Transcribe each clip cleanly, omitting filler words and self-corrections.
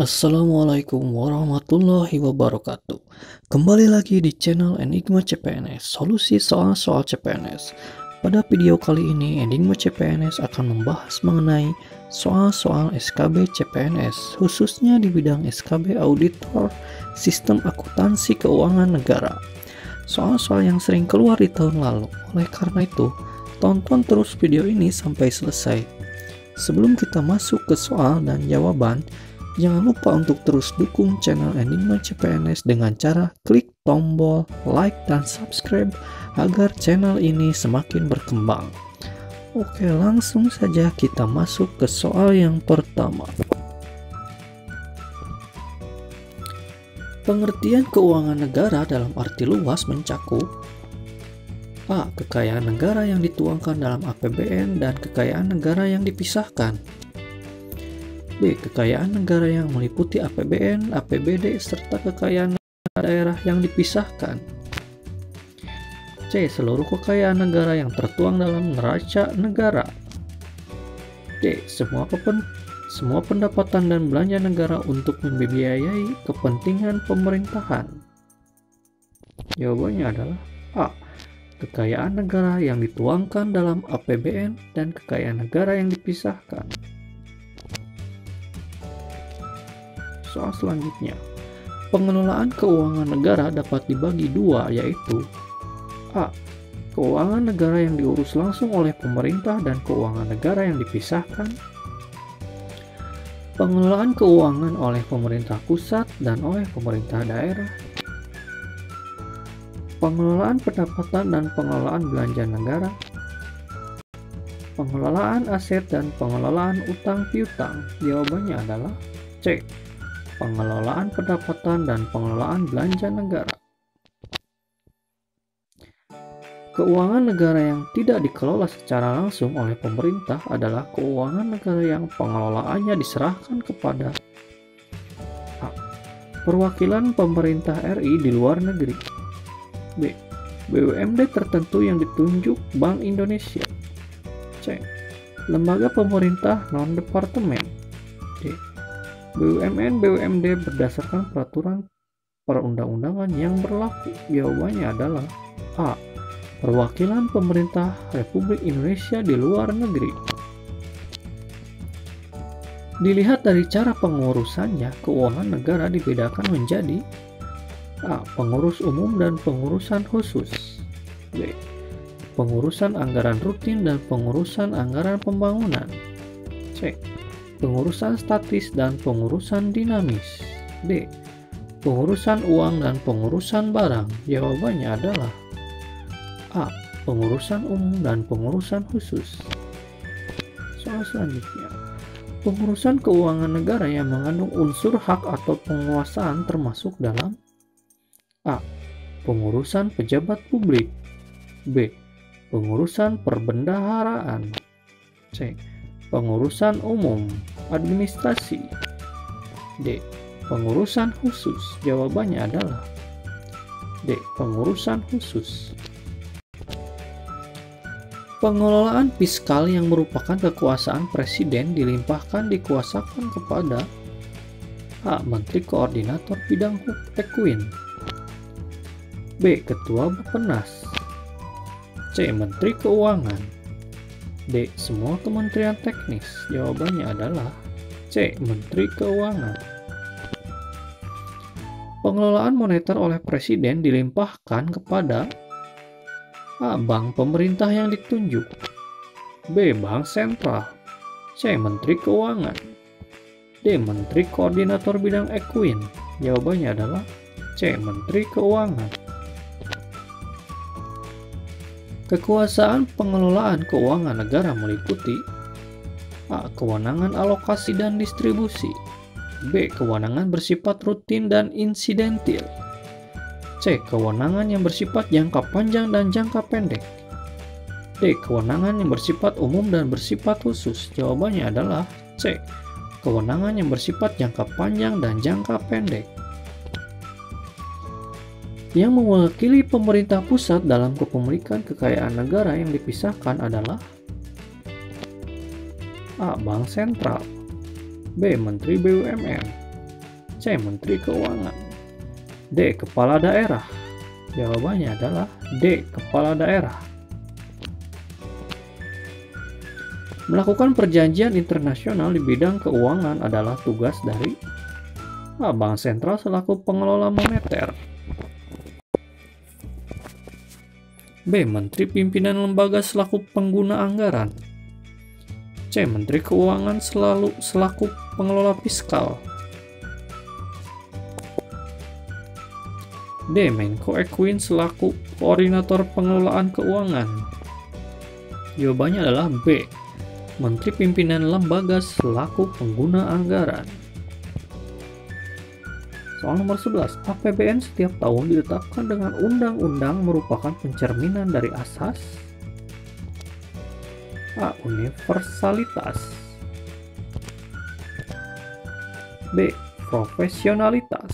Assalamualaikum warahmatullahi wabarakatuh. Kembali lagi di channel Enigma CPNS, solusi soal-soal CPNS. Pada video kali ini, Enigma CPNS akan membahas mengenai soal-soal SKB CPNS, khususnya di bidang SKB Auditor Sistem Akuntansi Keuangan Negara. Soal-soal yang sering keluar di tahun lalu. Oleh karena itu, tonton terus video ini sampai selesai. Sebelum kita masuk ke soal dan jawaban, jangan lupa untuk terus dukung channel Enigma CPNS dengan cara klik tombol like dan subscribe agar channel ini semakin berkembang. Oke, langsung saja kita masuk ke soal yang pertama. Pengertian keuangan negara dalam arti luas mencakup A. Kekayaan negara yang dituangkan dalam APBN dan kekayaan negara yang dipisahkan. B. Kekayaan negara yang meliputi APBN, APBD, serta kekayaan daerah yang dipisahkan. C. Seluruh kekayaan negara yang tertuang dalam neraca negara. D. Semua pendapatan dan belanja negara untuk membiayai kepentingan pemerintahan. Jawabannya adalah A. Kekayaan negara yang dituangkan dalam APBN dan kekayaan negara yang dipisahkan. Soal selanjutnya, pengelolaan keuangan negara dapat dibagi dua, yaitu A. Keuangan negara yang diurus langsung oleh pemerintah dan keuangan negara yang dipisahkan. Pengelolaan keuangan oleh pemerintah pusat dan oleh pemerintah daerah. Pengelolaan pendapatan dan pengelolaan belanja negara. Pengelolaan aset dan pengelolaan utang piutang. Jawabannya adalah C. Pengelolaan pendapatan dan pengelolaan belanja negara. Keuangan negara yang tidak dikelola secara langsung oleh pemerintah adalah keuangan negara yang pengelolaannya diserahkan kepada A. Perwakilan pemerintah RI di luar negeri. B. BUMD tertentu yang ditunjuk Bank Indonesia. C. Lembaga pemerintah non-departemen. D. BUMN-BUMD berdasarkan peraturan perundang-undangan yang berlaku. Jawabannya adalah A. Perwakilan pemerintah Republik Indonesia di luar negeri. Dilihat dari cara pengurusannya, keuangan negara dibedakan menjadi A. Pengurus umum dan pengurusan khusus. B. Pengurusan anggaran rutin dan pengurusan anggaran pembangunan. C. Pengurusan statis dan pengurusan dinamis. D. Pengurusan uang dan pengurusan barang. Jawabannya adalah A. Pengurusan umum dan pengurusan khusus. Soal selanjutnya, pengurusan keuangan negara yang mengandung unsur hak atau penguasaan termasuk dalam A. Pengurusan pejabat publik. B. Pengurusan perbendaharaan. C. Pengurusan umum administrasi. D. Pengurusan khusus. Jawabannya adalah D. Pengurusan khusus. Pengelolaan fiskal yang merupakan kekuasaan presiden dikuasakan kepada A. Menteri Koordinator Bidang Ekuin. B. Ketua Bappenas. C. Menteri Keuangan. D. Semua kementerian teknis. Jawabannya adalah C. Menteri Keuangan. Pengelolaan moneter oleh presiden dilimpahkan kepada A. Bank pemerintah yang ditunjuk. B. Bank sentral. C. Menteri Keuangan. D. Menteri Koordinator Bidang Ekuin. Jawabannya adalah C. Menteri Keuangan. Kekuasaan pengelolaan keuangan negara meliputi A. Kewenangan alokasi dan distribusi. B. Kewenangan bersifat rutin dan insidentil. C. Kewenangan yang bersifat jangka panjang dan jangka pendek. D. Kewenangan yang bersifat umum dan bersifat khusus. Jawabannya adalah C. Kewenangan yang bersifat jangka panjang dan jangka pendek. Yang mewakili pemerintah pusat dalam kepemilikan kekayaan negara yang dipisahkan adalah A. Bank sentral. B. Menteri BUMN. C. Menteri Keuangan. D. Kepala daerah. Jawabannya adalah D. Kepala daerah. Melakukan perjanjian internasional di bidang keuangan adalah tugas dari A. Bank Sentral selaku pengelola moneter. B. Menteri Pimpinan Lembaga selaku pengguna anggaran. C. Menteri Keuangan selaku pengelola fiskal. D. Menko Equin selaku koordinator pengelolaan keuangan. Jawabannya adalah B. Menteri Pimpinan Lembaga selaku pengguna anggaran. Soal nomor 11, APBN setiap tahun ditetapkan dengan undang-undang merupakan pencerminan dari asas A. Universalitas. B. Profesionalitas.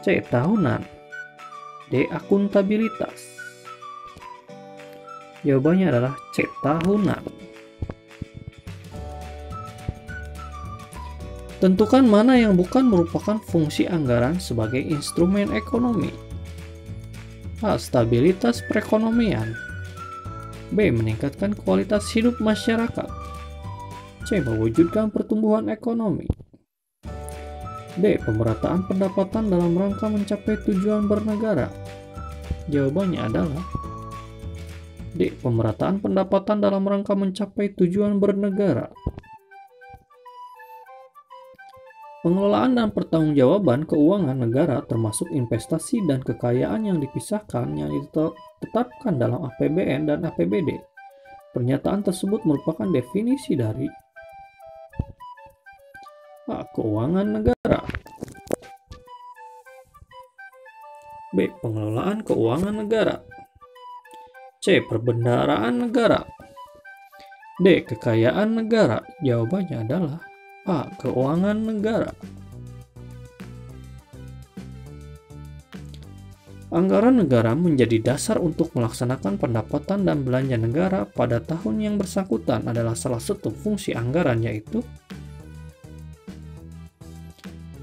C. Tahunan. D. Akuntabilitas. Jawabannya adalah C. Tahunan. Tentukan mana yang bukan merupakan fungsi anggaran sebagai instrumen ekonomi. A. Stabilitas perekonomian. B. Meningkatkan kualitas hidup masyarakat. C. Mewujudkan pertumbuhan ekonomi. D. Pemerataan pendapatan dalam rangka mencapai tujuan bernegara. Jawabannya adalah D. Pemerataan pendapatan dalam rangka mencapai tujuan bernegara. Pengelolaan dan pertanggungjawaban keuangan negara termasuk investasi dan kekayaan yang dipisahkan yang ditetapkan dalam APBN dan APBD. Pernyataan tersebut merupakan definisi dari A. Keuangan negara. B. Pengelolaan keuangan negara. C. Perbendaharaan negara. D. Kekayaan negara. Jawabannya adalah A. Keuangan negara. Anggaran negara menjadi dasar untuk melaksanakan pendapatan dan belanja negara pada tahun yang bersangkutan adalah salah satu fungsi anggaran, yaitu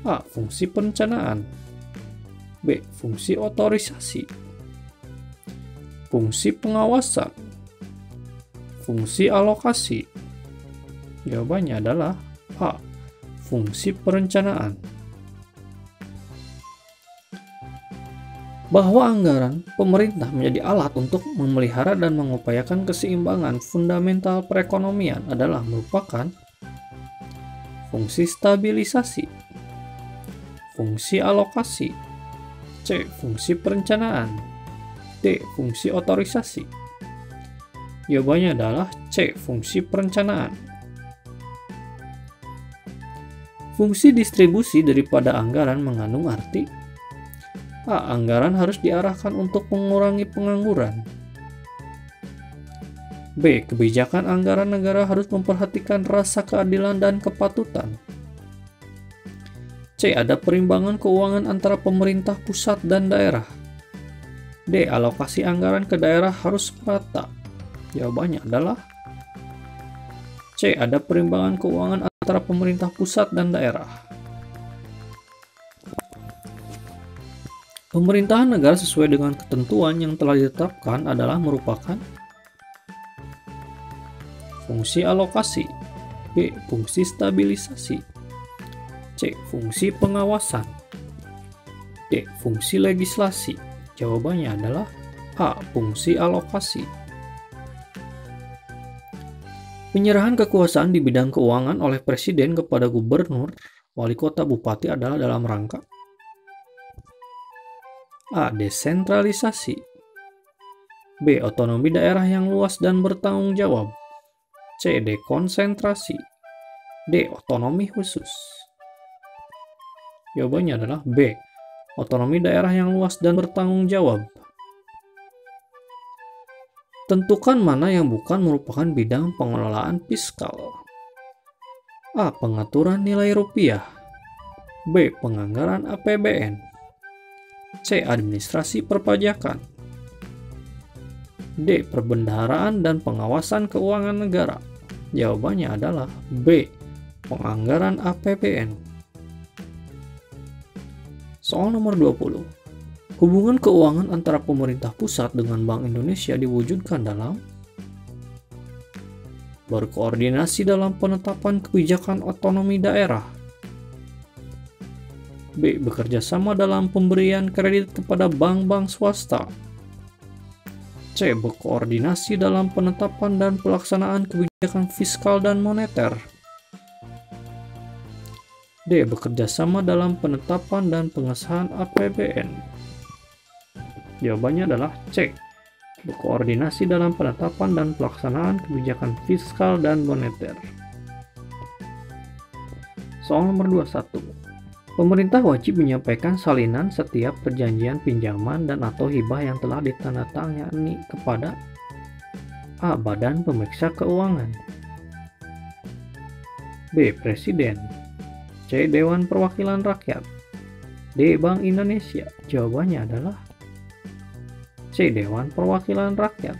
A. Fungsi perencanaan. B. Fungsi otorisasi. Fungsi pengawasan. Fungsi alokasi. Jawabannya adalah A. Fungsi perencanaan. Bahwa anggaran pemerintah menjadi alat untuk memelihara dan mengupayakan keseimbangan fundamental perekonomian adalah merupakan fungsi stabilisasi, fungsi alokasi, C. Fungsi perencanaan, D. Fungsi otorisasi. Jawabannya adalah C. Fungsi perencanaan. Fungsi distribusi daripada anggaran mengandung arti A. Anggaran harus diarahkan untuk mengurangi pengangguran. B. Kebijakan anggaran negara harus memperhatikan rasa keadilan dan kepatutan. C. Ada perimbangan keuangan antara pemerintah pusat dan daerah. D. Alokasi anggaran ke daerah harus merata. Jawabannya adalah C. Ada perimbangan keuangan antara pemerintah pusat dan daerah. Pemerintahan negara sesuai dengan ketentuan yang telah ditetapkan adalah merupakan fungsi alokasi. B. Fungsi stabilisasi. C. Fungsi pengawasan. D. Fungsi legislasi. Jawabannya adalah A. Fungsi alokasi. Penyerahan kekuasaan di bidang keuangan oleh Presiden kepada Gubernur, Wali Kota, Bupati adalah dalam rangka A. Desentralisasi. B. Otonomi daerah yang luas dan bertanggung jawab. C. Dekonsentrasi. D. Otonomi khusus. Jawabannya adalah B. Otonomi daerah yang luas dan bertanggung jawab. Tentukan mana yang bukan merupakan bidang pengelolaan fiskal. A. Pengaturan nilai rupiah. B. Penganggaran APBN. C. Administrasi perpajakan. D. Perbendaharaan dan pengawasan keuangan negara. Jawabannya adalah B. Penganggaran APBN. Soal nomor 20. Hubungan keuangan antara pemerintah pusat dengan Bank Indonesia diwujudkan dalam berkoordinasi dalam penetapan kebijakan otonomi daerah. B. Bekerja sama dalam pemberian kredit kepada bank-bank swasta. C. Berkoordinasi dalam penetapan dan pelaksanaan kebijakan fiskal dan moneter. D. Bekerja sama dalam penetapan dan pengesahan APBN. Jawabannya adalah C. Berkoordinasi dalam penetapan dan pelaksanaan kebijakan fiskal dan moneter. Soal nomor 21. Pemerintah wajib menyampaikan salinan setiap perjanjian pinjaman dan atau hibah yang telah ditandatangani kepada A. Badan Pemeriksa Keuangan, B. Presiden, C. Dewan Perwakilan Rakyat, D. Bank Indonesia. Jawabannya adalah C. Dewan Perwakilan Rakyat.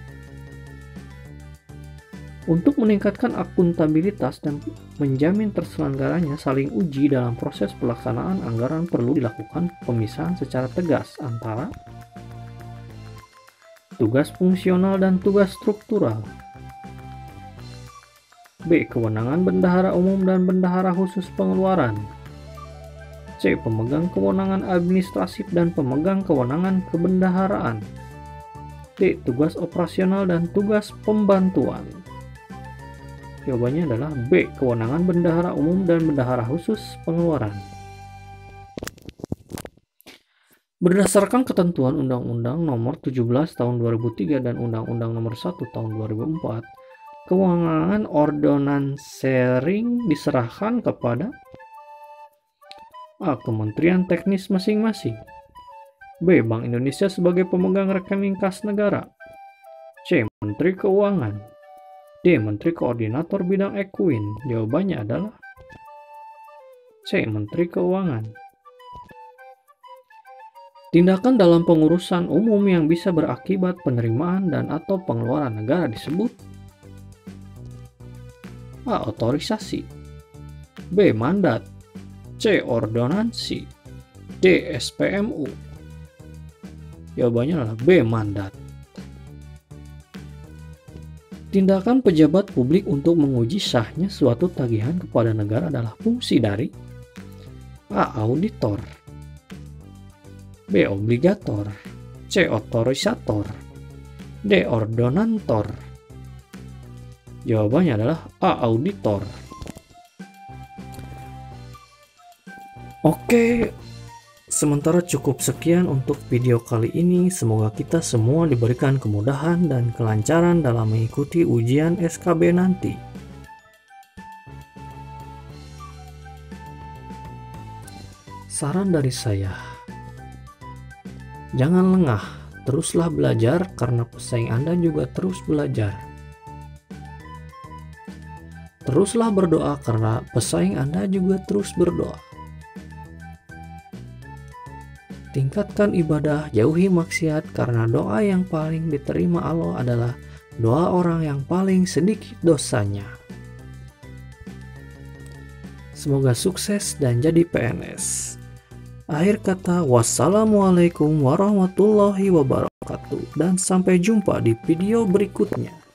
Untuk meningkatkan akuntabilitas dan menjamin terselenggaranya saling uji dalam proses pelaksanaan anggaran perlu dilakukan pemisahan secara tegas antara tugas fungsional dan tugas struktural. B. Kewenangan bendahara umum dan bendahara khusus pengeluaran. C. Pemegang kewenangan administratif dan pemegang kewenangan kebendaharaan. D. Tugas operasional dan tugas pembantuan. Jawabannya adalah B. Kewenangan bendahara umum dan bendahara khusus pengeluaran. Berdasarkan ketentuan Undang-Undang Nomor 17 Tahun 2003 dan Undang-Undang Nomor 1 Tahun 2004, kewenangan ordonansiering diserahkan kepada A. Kementerian Teknis masing-masing, B. Bank Indonesia sebagai pemegang rekening kas negara, C. Menteri Keuangan, D. Menteri Koordinator Bidang Ekuin. Jawabannya adalah C. Menteri Keuangan. Tindakan dalam pengurusan umum yang bisa berakibat penerimaan dan atau pengeluaran negara disebut A. Otorisasi, B. Mandat, C. Ordonansi, D. SPMU. Jawabannya adalah B. Mandat. Tindakan pejabat publik untuk menguji sahnya suatu tagihan kepada negara adalah fungsi dari A. Auditor, B. Obligator, C. Otorisator, D. Ordonantor. Jawabannya adalah A. Auditor. Oke, sementara cukup sekian untuk video kali ini. Semoga kita semua diberikan kemudahan dan kelancaran dalam mengikuti ujian SKB nanti. Saran dari saya, jangan lengah, teruslah belajar karena pesaing Anda juga terus belajar. Teruslah berdoa karena pesaing Anda juga terus berdoa. Tingkatkan ibadah, jauhi maksiat karena doa yang paling diterima Allah adalah doa orang yang paling sedikit dosanya. Semoga sukses dan jadi PNS. Akhir kata, wassalamualaikum warahmatullahi wabarakatuh dan sampai jumpa di video berikutnya.